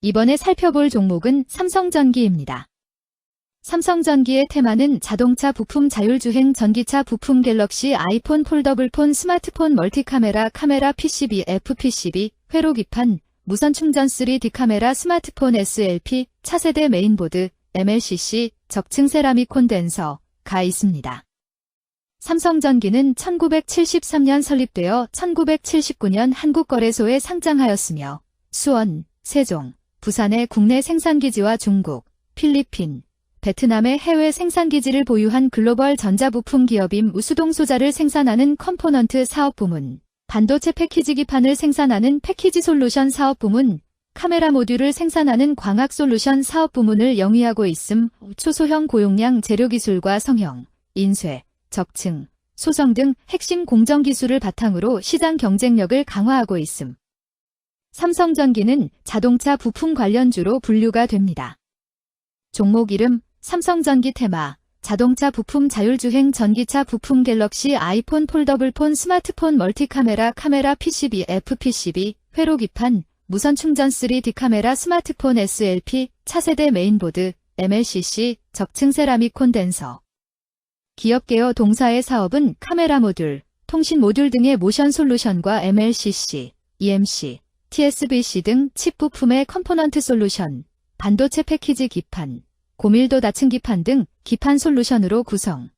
이번에 살펴볼 종목은 삼성전기입니다. 삼성전기의 테마는 자동차 부품 자율주행 전기차 부품 갤럭시 아이폰 폴더블폰 스마트폰 멀티카메라 카메라 PCB FPCB 회로 기판 무선 충전 3D 카메라 스마트폰 SLP 차세대 메인보드 MLCC 적층 세라믹 콘덴서가 있습니다. 삼성전기는 1973년 설립되어 1979년 한국거래소에 상장하였으며 수원, 세종, 부산의 국내 생산기지와 중국, 필리핀, 베트남의 해외 생산기지를 보유한 글로벌 전자부품 기업임 우수동소자를 생산하는 컴포넌트 사업부문, 반도체 패키지 기판을 생산하는 패키지 솔루션 사업부문, 카메라 모듈을 생산하는 광학솔루션 사업부문을 영위하고 있음 초소형 고용량 재료기술과 성형, 인쇄, 적층, 소성 등 핵심 공정기술을 바탕으로 시장 경쟁력을 강화하고 있음. 삼성전기는 자동차 부품 관련주로 분류가 됩니다. 종목 이름 삼성전기 테마 자동차 부품 자율주행 전기차 부품 갤럭시 아이폰 폴더블폰 스마트폰 멀티카메라 카메라 PCB FPCB 회로 기판 무선 충전 3D 카메라 스마트폰 SLP 차세대 메인보드 MLCC 적층 세라믹 콘덴서 기업 개요 동사의 사업은 카메라 모듈, 통신 모듈 등의 모션 솔루션과 MLCC, EMC, TSVC 등 칩 부품의 컴포넌트 솔루션, 반도체 패키지 기판, 고밀도 다층 기판 등 기판 솔루션으로 구성.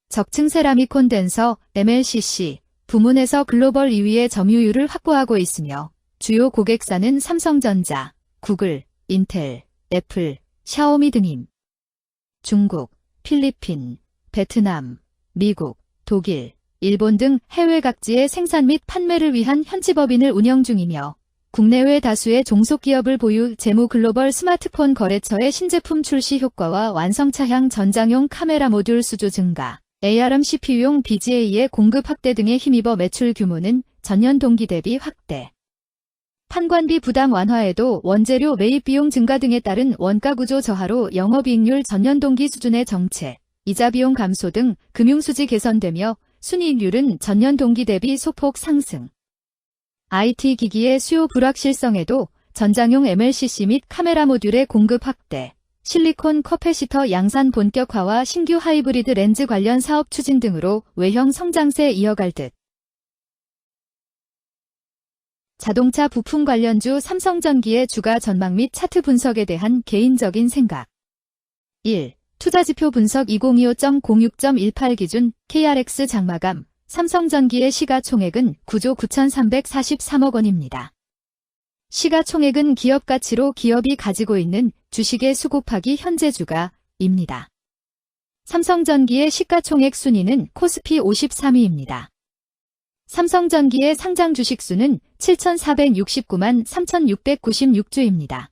적층 세라믹 콘덴서 MLCC 부문에서 글로벌 2위의 점유율을 확보하고 있으며 주요 고객사는 삼성전자, 구글, 인텔, 애플, 샤오미 등임. 중국, 필리핀, 베트남, 미국, 독일, 일본 등 해외 각지의 생산 및 판매를 위한 현지법인을 운영 중이며 국내외 다수의 종속기업을 보유 재무 글로벌 스마트폰 거래처의 신제품 출시 효과와 완성차향 전장용 카메라 모듈 수주 증가, ARM CPU용 BGA의 공급 확대 등에 힘입어 매출 규모는 전년 동기 대비 확대. 판관비 부담 완화에도 원재료 매입 비용 증가 등에 따른 원가 구조 저하로 영업이익률 전년 동기 수준의 정체, 이자 비용 감소 등 금융수지 개선되며 순이익률은 전년 동기 대비 소폭 상승. IT 기기의 수요 불확실성에도 전장용 MLCC 및 카메라 모듈의 공급 확대, 실리콘 커패시터 양산 본격화와 신규 하이브리드 렌즈 관련 사업 추진 등으로 외형 성장세 이어갈 듯. 자동차 부품 관련주 삼성전기의 주가 전망 및 차트 분석에 대한 개인적인 생각. 1. 투자지표 분석 2025.06.18 기준 KRX 장마감 삼성전기의 시가총액은 9조 9,343억 원입니다. 시가총액은 기업가치로 기업이 가지고 있는 주식의 수 곱하기 현재 주가입니다. 삼성전기의 시가총액 순위는 코스피 53위입니다. 삼성전기의 상장 주식수는 7,469만 3,696주입니다.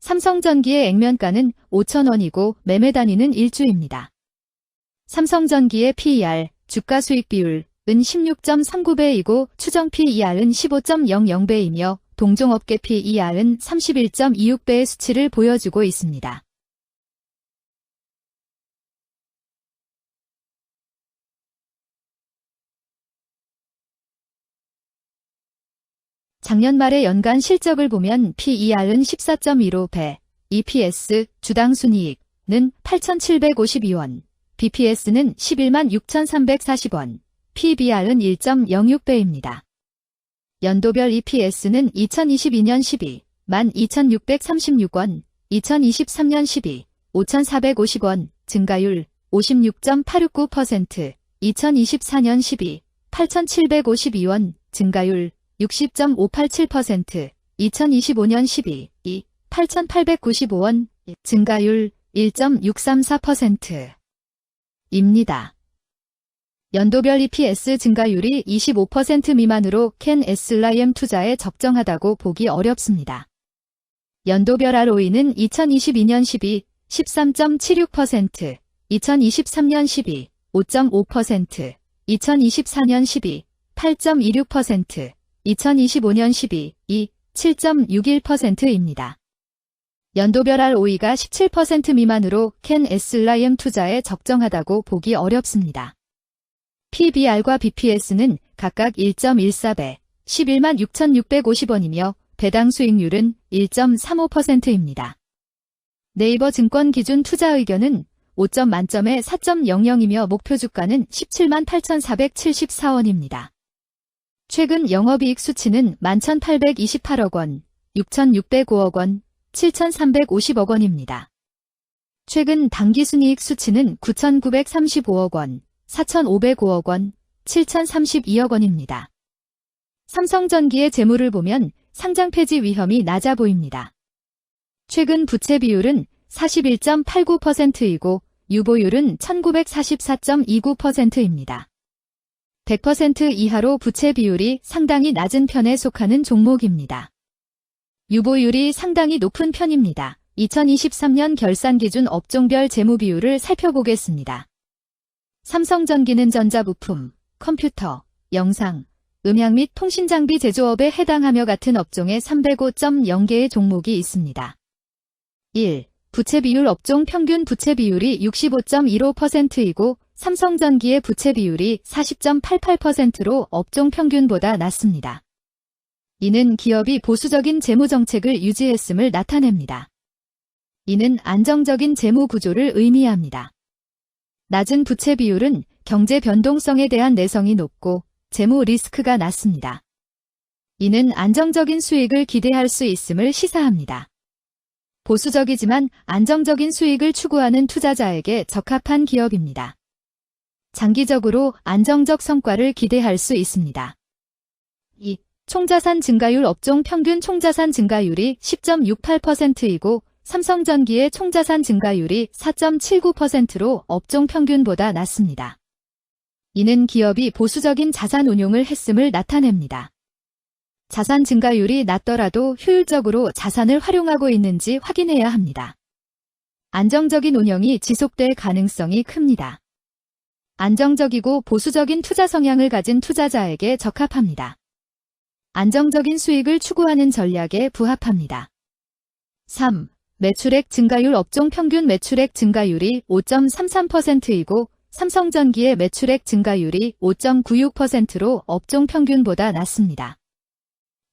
삼성전기의 액면가는 5,000원이고 매매 단위는 1주입니다. 삼성전기의 PER, 주가수익 비율은 16.39배이고 추정 PER은 15.00배이며 동종업계 PER은 31.26배의 수치를 보여주고 있습니다. 작년 말의 연간 실적을 보면 PER은 14.15배, EPS, 주당 순이익은 8,752원, BPS는 11만 6,340원, PBR은 1.06배입니다. 연도별 EPS는 2022년 12, 12,636원, 2023년 12, 5,450원, 증가율 56.869%, 2024년 12, 8,752원, 증가율 60.587%, 2025년 12, 8,895원, 증가율 1.634%입니다. 연도별 EPS 증가율이 25% 미만으로 캔 SLIM 투자에 적정하다고 보기 어렵습니다. 연도별 ROE는 2022년 12, 13.76%, 2023년 12, 5.5%, 2024년 12, 8.26%, 2025년 12, 7.61%입니다. 연도별 ROE가 17% 미만으로 캔 SLIM 투자에 적정하다고 보기 어렵습니다. PBR과 BPS는 각각 1.14배, 11만 6,650원이며 배당 수익률은 1.35%입니다. 네이버 증권 기준 투자 의견은 5점 만점에 4.00이며 목표 주가는 17만 8,474원입니다. 최근 영업이익 수치는 11,828억 원, 6,605억 원, 7,350억 원입니다. 최근 당기순이익 수치는 9,935억 원, 4,505억 원, 7,032억 원입니다. 삼성전기의 재무를 보면 상장 폐지 위험이 낮아 보입니다. 최근 부채 비율은 41.89%이고 유보율은 1944.29%입니다. 100% 이하로 부채 비율이 상당히 낮은 편에 속하는 종목입니다. 유보율이 상당히 높은 편입니다. 2023년 결산 기준 업종별 재무 비율을 살펴보겠습니다. 삼성전기는 전자부품, 컴퓨터, 영상, 음향 및 통신장비 제조업에 해당하며 같은 업종에 305.0개의 종목이 있습니다. 1. 부채 비율 업종 평균 부채 비율이 65.15%이고 삼성전기의 부채 비율이 40.88%로 업종 평균보다 낮습니다. 이는 기업이 보수적인 재무 정책을 유지했음을 나타냅니다. 이는 안정적인 재무 구조를 의미합니다. 낮은 부채 비율은 경제 변동성에 대한 내성이 높고 재무 리스크가 낮습니다. 이는 안정적인 수익을 기대할 수 있음을 시사합니다. 보수적이지만 안정적인 수익을 추구하는 투자자에게 적합한 기업입니다. 장기적으로 안정적 성과를 기대할 수 있습니다. 2. 총자산 증가율 업종 평균 총자산 증가율이 10.68%이고 삼성전기의 총자산 증가율이 4.79%로 업종 평균보다 낮습니다. 이는 기업이 보수적인 자산 운용을 했음을 나타냅니다. 자산 증가율이 낮더라도 효율적으로 자산을 활용하고 있는지 확인해야 합니다. 안정적인 운영이 지속될 가능성이 큽니다. 안정적이고 보수적인 투자 성향을 가진 투자자에게 적합합니다. 안정적인 수익을 추구하는 전략에 부합합니다. 3. 매출액 증가율 업종 평균 매출액 증가율이 5.33%이고 삼성전기의 매출액 증가율이 5.96%로 업종 평균보다 낮습니다.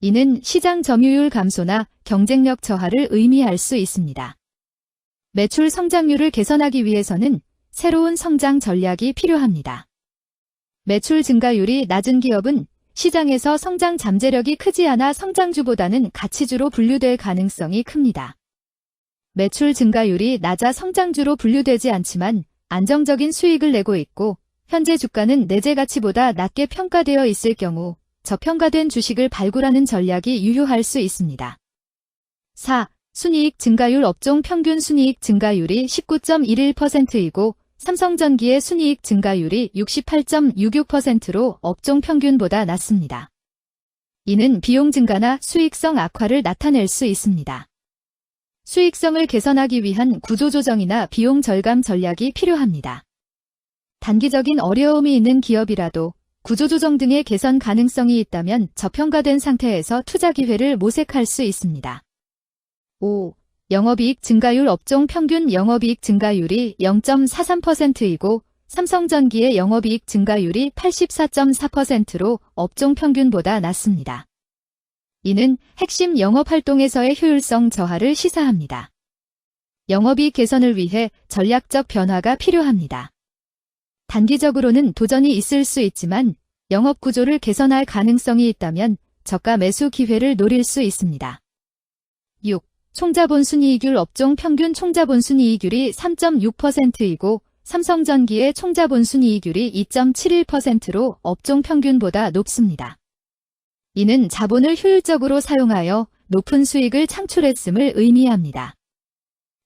이는 시장 점유율 감소나 경쟁력 저하를 의미할 수 있습니다. 매출 성장률을 개선하기 위해서는 새로운 성장 전략이 필요합니다. 매출 증가율이 낮은 기업은 시장에서 성장 잠재력이 크지 않아 성장주보다는 가치주로 분류될 가능성이 큽니다. 매출 증가율이 낮아 성장주로 분류되지 않지만 안정적인 수익을 내고 있고 현재 주가는 내재 가치보다 낮게 평가되어 있을 경우 저평가된 주식을 발굴하는 전략이 유효할 수 있습니다. 4. 순이익 증가율 업종 평균 순이익 증가율이 19.11%이고 삼성전기의 순이익 증가율이 68.66%로 업종 평균보다 낮습니다. 이는 비용 증가나 수익성 악화를 나타낼 수 있습니다. 수익성을 개선하기 위한 구조조정이나 비용 절감 전략이 필요합니다. 단기적인 어려움이 있는 기업이라도 구조조정 등의 개선 가능성이 있다면 저평가된 상태에서 투자 기회를 모색할 수 있습니다. 5. 영업이익 증가율 업종 평균 영업이익 증가율이 0.43%이고 삼성전기의 영업이익 증가율이 84.4%로 업종 평균보다 낮습니다. 이는 핵심 영업활동에서의 효율성 저하를 시사합니다. 영업이익 개선을 위해 전략적 변화가 필요합니다. 단기적으로는 도전이 있을 수 있지만 영업구조를 개선할 가능성이 있다면 저가 매수 기회를 노릴 수 있습니다. 6. 총자본 순이익률 업종 평균 총자본 순이익률이 3.6%이고 삼성전기의 총자본 순이익률이 2.71%로 업종 평균보다 높습니다. 이는 자본을 효율적으로 사용하여 높은 수익을 창출했음을 의미합니다.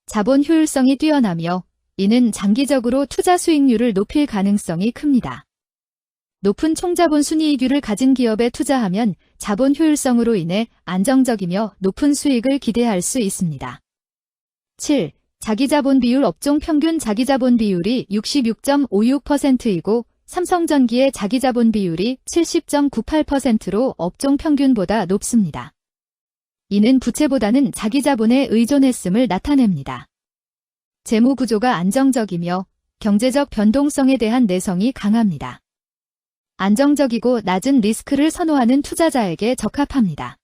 자본 효율성이 뛰어나며 이는 장기적으로 투자 수익률을 높일 가능성이 큽니다. 높은 총자본 순이익률을 가진 기업에 투자하면 자본 효율성으로 인해 안정적이며 높은 수익을 기대할 수 있습니다. 7. 자기자본 비율 업종 평균 자기자본 비율이 66.56%이고 삼성전기의 자기자본 비율이 70.98%로 업종 평균보다 높습니다. 이는 부채보다는 자기자본에 의존했음을 나타냅니다. 재무 구조가 안정적이며 경제적 변동성에 대한 내성이 강합니다. 안정적이고 낮은 리스크를 선호하는 투자자에게 적합합니다.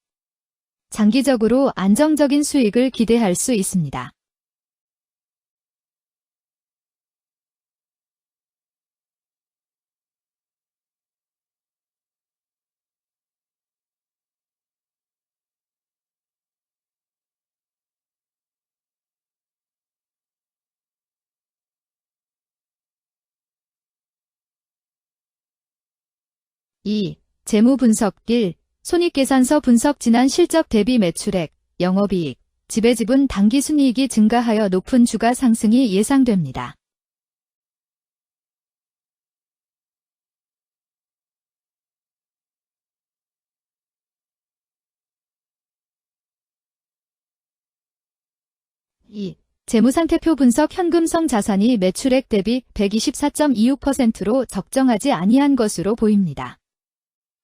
장기적으로 안정적인 수익을 기대할 수 있습니다. (2) 재무 분석. 1. 손익계산서 분석. 지난 실적 대비 매출액, 영업이익, 지배지분 당기순이익이 증가하여 높은 주가 상승이 예상됩니다. (2) 재무상태표 분석. 현금성 자산이 매출액 대비 124.26%로 적정하지 아니한 것으로 보입니다.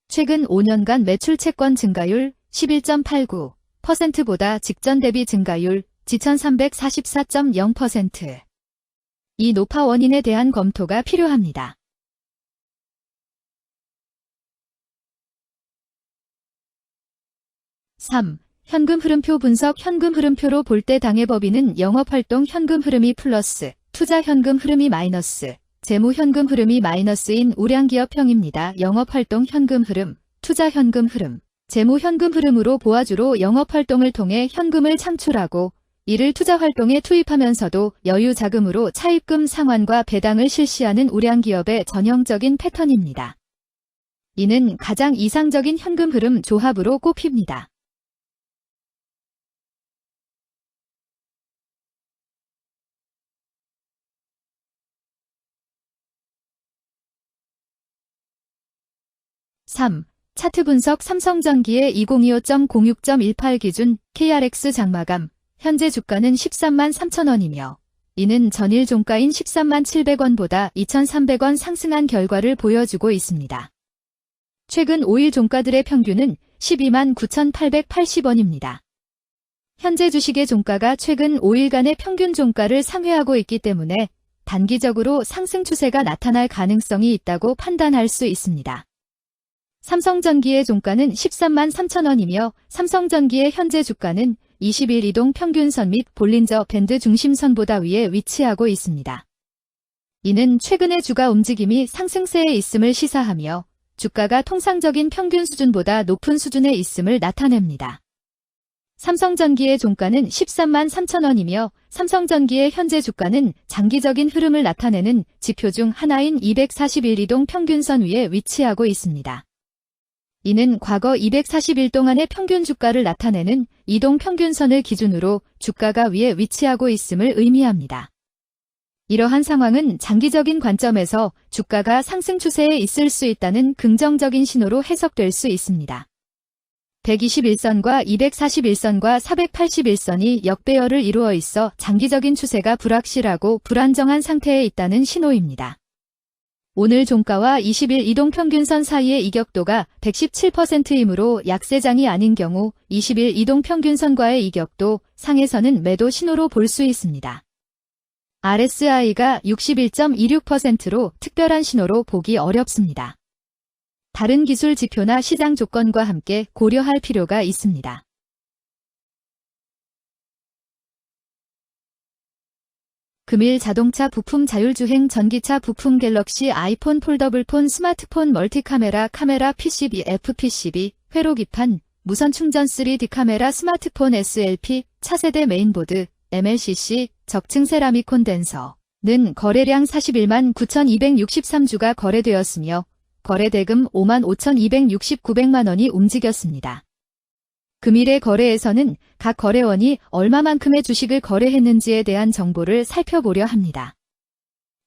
최근 5년간 매출 채권 증가율 11.89%보다 직전 대비 증가율 2344.0%. 이 노파 원인에 대한 검토가 필요합니다. (3) 현금 흐름표 분석. 현금 흐름표로 볼 때 당해 법인은 영업활동 현금 흐름이 플러스, 투자 현금 흐름이 마이너스, 재무 현금 흐름이 마이너스인 우량기업형입니다. 영업활동 현금 흐름, 투자 현금 흐름, 재무 현금 흐름으로 보아주로 영업활동을 통해 현금을 창출하고 이를 투자활동에 투입하면서도 여유 자금으로 차입금 상환과 배당을 실시하는 우량기업의 전형적인 패턴입니다. 이는 가장 이상적인 현금 흐름 조합으로 꼽힙니다. (3) 차트 분석. 삼성전기의 2025.06.18 기준 KRX 장마감, 현재 주가는 13만 3천원이며 이는 전일 종가인 13만 700원보다 2,300원 상승한 결과를 보여주고 있습니다. 최근 5일 종가들의 평균은 12만 9,880원입니다. 현재 주식의 종가가 최근 5일간의 평균 종가를 상회하고 있기 때문에 단기적으로 상승 추세가 나타날 가능성이 있다고 판단할 수 있습니다. 삼성전기의 종가는 13만 3천원이며 삼성전기의 현재 주가는 20일 이동 평균선 및 볼린저 밴드 중심선보다 위에 위치하고 있습니다. 이는 최근의 주가 움직임이 상승세에 있음을 시사하며 주가가 통상적인 평균 수준보다 높은 수준에 있음을 나타냅니다. 삼성전기의 종가는 13만 3천원이며 삼성전기의 현재 주가는 장기적인 흐름을 나타내는 지표 중 하나인 241 이동 평균선 위에 위치하고 있습니다. 이는 과거 240일 동안의 평균 주가를 나타내는 이동 평균선을 기준으로 주가가 위에 위치하고 있음을 의미합니다. 이러한 상황은 장기적인 관점에서 주가가 상승 추세에 있을 수 있다는 긍정적인 신호로 해석될 수 있습니다. 121선과 241선과 481선이 역배열을 이루어 있어 장기적인 추세가 불확실하고 불안정한 상태에 있다는 신호입니다. 오늘 종가와 20일 이동평균선 사이의 이격도가 117%이므로 약세장이 아닌 경우 20일 이동평균선과의 이격도 상에서는 매도 신호로 볼 수 있습니다. RSI가 61.26%로 특별한 신호로 보기 어렵습니다. 다른 기술 지표나 시장 조건과 함께 고려할 필요가 있습니다. 금일 자동차 부품 자율주행 전기차 부품 갤럭시 아이폰 폴더블폰 스마트폰 멀티카메라 카메라 PCB FPCB 회로 기판 무선 충전 3D 카메라 스마트폰 SLP 차세대 메인보드 MLCC 적층 세라믹 콘덴서는 거래량 41만 9,263주가 거래되었으며 거래대금 5만 5,269백만 원이 움직였습니다. 금일의 거래에서는 각 거래원이 얼마만큼의 주식을 거래했는지에 대한 정보를 살펴보려 합니다.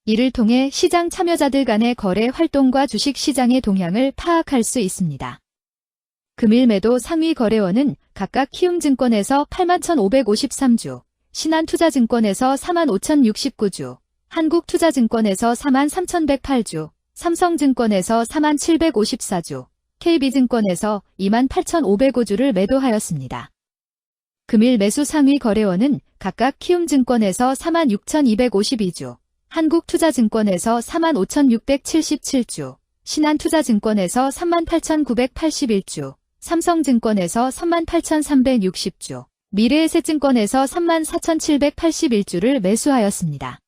이를 통해 시장 참여자들 간의 거래 활동과 주식 시장의 동향을 파악할 수 있습니다. 금일 매도 상위 거래원은 각각 키움증권에서 81,553주, 신한투자증권에서 45,069주, 한국투자증권에서 43,108주, 삼성증권에서 47,754주, KB증권에서 28,505주를 매도하였습니다. 금일 매수 상위 거래원은 각각 키움증권에서 46,252주, 한국투자증권에서 45,677주, 신한투자증권에서 38,981주, 삼성증권에서 38,360주, 미래에셋증권에서 34,781주를 매수하였습니다.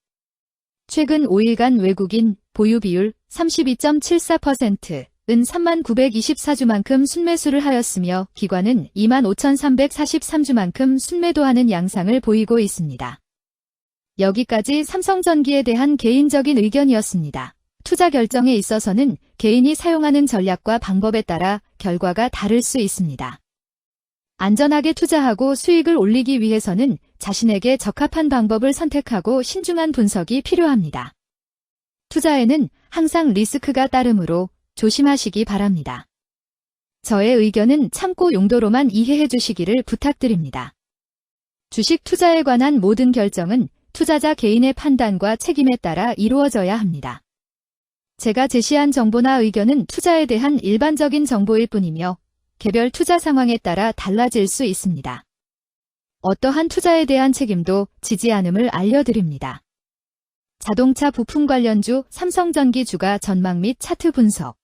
최근 5일간 외국인 보유 비율 32.74%은 3924주만큼 순매수를 하였으며 기관은 25,343주만큼 순매도하는 양상을 보이고 있습니다. 여기까지 삼성전기에 대한 개인적인 의견이었습니다. 투자 결정에 있어서는 개인이 사용하는 전략과 방법에 따라 결과가 다를 수 있습니다. 안전하게 투자하고 수익을 올리기 위해서는 자신에게 적합한 방법을 선택하고 신중한 분석이 필요합니다. 투자에는 항상 리스크가 따르므로 조심하시기 바랍니다. 저의 의견은 참고 용도로만 이해해 주시기를 부탁드립니다. 주식 투자에 관한 모든 결정은 투자자 개인의 판단과 책임에 따라 이루어져야 합니다. 제가 제시한 정보나 의견은 투자에 대한 일반적인 정보일 뿐이며 개별 투자 상황에 따라 달라질 수 있습니다. 어떠한 투자에 대한 책임도 지지 않음을 알려드립니다. 자동차 부품 관련주 삼성전기 주가 전망 및 차트 분석.